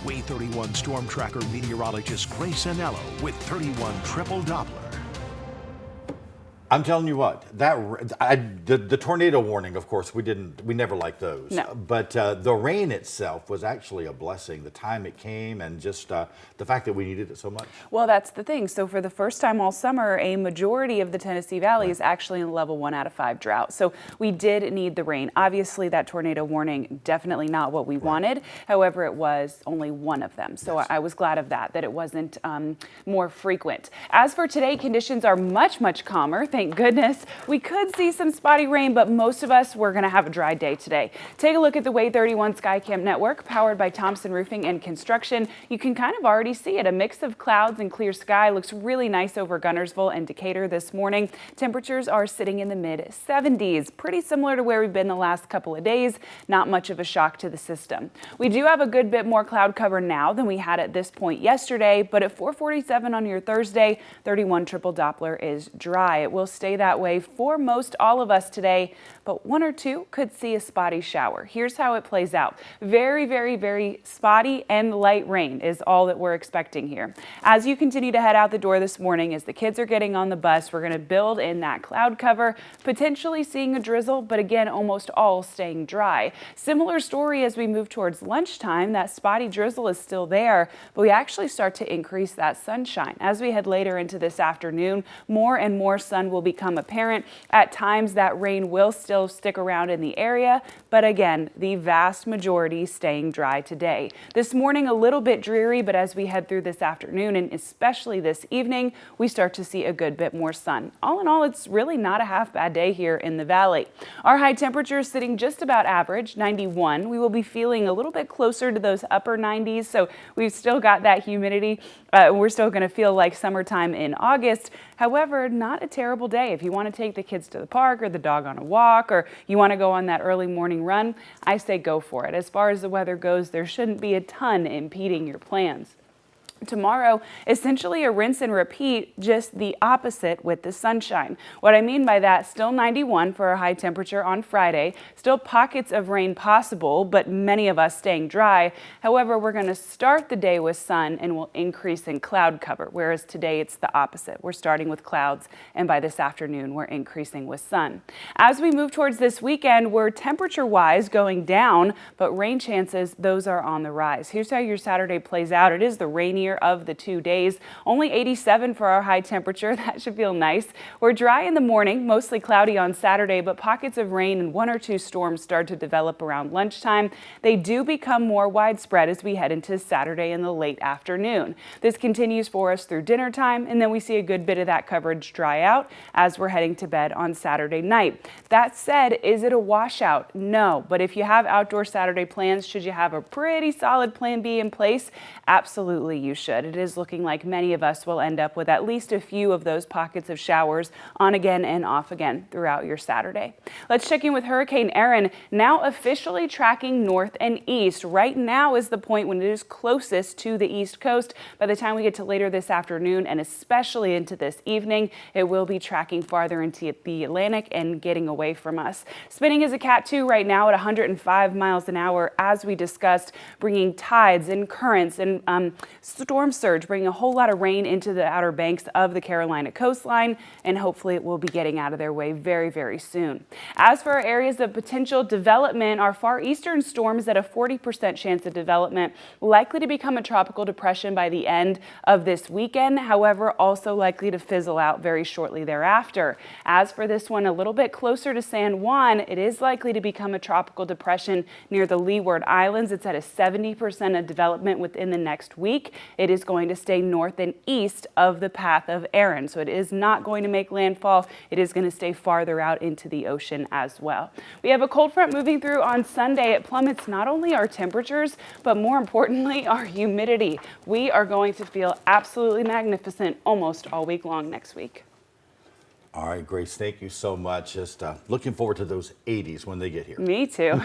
Wave 31 storm tracker meteorologist Grace Anello with 31 triple Doppler. I'm telling you what, the tornado warning, of course, we never liked those. No. But the rain itself was actually a blessing. The time it came and just the fact that we needed it so much. Well, that's the thing. So for the first time all summer, a majority of the Tennessee Valley is actually in a level 1 out of 5 drought. So we did need the rain. Obviously, that tornado warning, definitely not what we wanted. However, it was only one of them. So I was glad of that it wasn't more frequent. As for today, conditions are much calmer. Thank goodness. We could see some spotty rain, but most of us, we're going to have a dry day today. Take a look at the Wave 31 Skycam network powered by Thompson Roofing and Construction. You can kind of already see it. A mix of clouds and clear sky looks really nice over Guntersville and Decatur this morning. Temperatures are sitting in the mid-70s, pretty similar to where we've been the last couple of days. Not much of a shock to the system. We do have a good bit more cloud cover now than we had at this point yesterday, but at 4:47 on your Thursday, 31 triple Doppler is dry. It will stay that way for most all of us today, but one or two could see a spotty shower. Here's how it plays out. Very spotty and light rain is all that we're expecting here. As you continue to head out the door this morning, as the kids are getting on the bus, we're going to build in that cloud cover, potentially seeing a drizzle, but again, almost all staying dry. Similar story as we move towards lunchtime. That spotty drizzle is still there, but we actually start to increase that sunshine. As we head later into this afternoon, more and more sun will become apparent. At times, that rain will still stick around in the area, but again, the vast majority staying dry today. This morning, a little bit dreary, but as we head through this afternoon and especially this evening, we start to see a good bit more sun. All in all, it's really not a half bad day here in the valley. Our high temperature is sitting just about average, 91. We will be feeling a little bit closer to those upper 90s, so we've still got that humidity. We're still going to feel like summertime in August. However, not a terrible day. If you want to take the kids to the park or the dog on a walk, or you want to go on that early morning run, I say go for it. As far as the weather goes, there shouldn't be a ton impeding your plans. Tomorrow, essentially a rinse and repeat, just the opposite with the sunshine. What I mean by that, still 91 for our high temperature on Friday, still pockets of rain possible, but many of us staying dry. However, we're going to start the day with sun and will increase in cloud cover, whereas today it's the opposite. We're starting with clouds, and by this afternoon, we're increasing with sun. As we move towards this weekend, we're temperature-wise going down, but rain chances, those are on the rise. Here's how your Saturday plays out. It is the rainier of the 2 days. Only 87 for our high temperature. That should feel nice. We're dry in the morning, mostly cloudy on Saturday, but pockets of rain and one or two storms start to develop around lunchtime. They do become more widespread as we head into Saturday in the late afternoon. This continues for us through dinner time, and then we see a good bit of that coverage dry out as we're heading to bed on Saturday night. That said, is it a washout? No, but if you have outdoor Saturday plans, should you have a pretty solid plan B in place? Absolutely, you should. It is looking like many of us will end up with at least a few of those pockets of showers on again and off again throughout your Saturday. Let's check in with Hurricane Erin, now officially tracking north and east. Right now is the point when it is closest to the East Coast. By the time we get to later this afternoon and especially into this evening, it will be tracking farther into the Atlantic and getting away from us. Spinning as a Cat 2 right now at 105 miles an hour, as we discussed, bringing tides and currents and storm surge, bringing a whole lot of rain into the outer banks of the Carolina coastline, and hopefully it will be getting out of their way very soon. As for our areas of potential development, our far eastern storm is at a 40% chance of development, likely to become a tropical depression by the end of this weekend, however, also likely to fizzle out very shortly thereafter. As for this one, a little bit closer to San Juan, it is likely to become a tropical depression near the Leeward Islands. It's at a 70% of development within the next week. It is going to stay north and east of the path of Erin, so it is not going to make landfall. It is going to stay farther out into the ocean as well. We have a cold front moving through on Sunday. It plummets not only our temperatures, but more importantly, our humidity. We are going to feel absolutely magnificent almost all week long next week. All right, Grace, thank you so much. Just looking forward to those 80s when they get here. Me too.